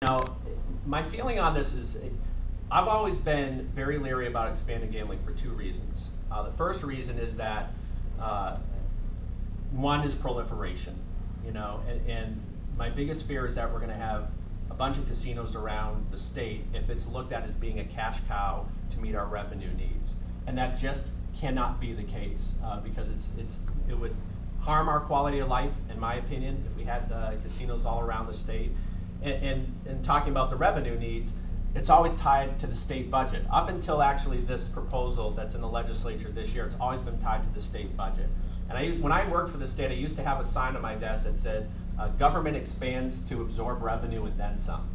Now, my feeling on this is I've always been very leery about expanded gambling for two reasons. The first reason is that one is proliferation, and my biggest fear is that we're going to have a bunch of casinos around the state if it's looked at as being a cash cow to meet our revenue needs, and that just cannot be the case because it would harm our quality of life, in my opinion, if we had casinos all around the state. And talking about the revenue needs, it's always tied to the state budget. Up until actually this proposal that's in the legislature this year, it's always been tied to the state budget. And when I worked for the state, I used to have a sign on my desk that said, government expands to absorb revenue and then some.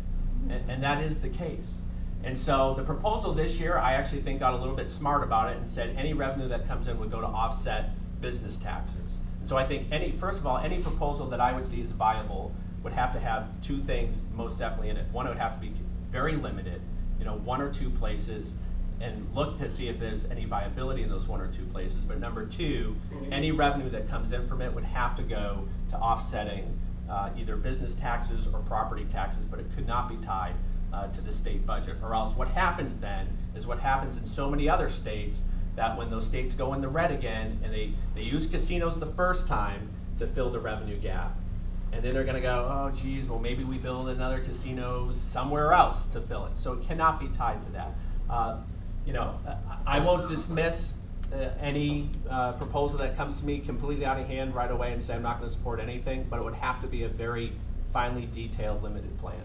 And that is the case. And so the proposal this year, I actually think got a little bit smart about it and said any revenue that comes in would go to offset business taxes. And so I think first of all, any proposal that I would see as viable would have to have two things most definitely in it. One, it would have to be very limited, one or two places, and look to see if there's any viability in those one or two places. But number two, any revenue that comes in from it would have to go to offsetting either business taxes or property taxes, but it could not be tied to the state budget. Or else what happens then is what happens in so many other states, that when those states go in the red again and they use casinos the first time to fill the revenue gap. And then they're going to go, oh, geez, well, maybe we build another casino somewhere else to fill it. So it cannot be tied to that. I won't dismiss any proposal that comes to me completely out of hand right away and say I'm not going to support anything, but it would have to be a very finely detailed, limited plan.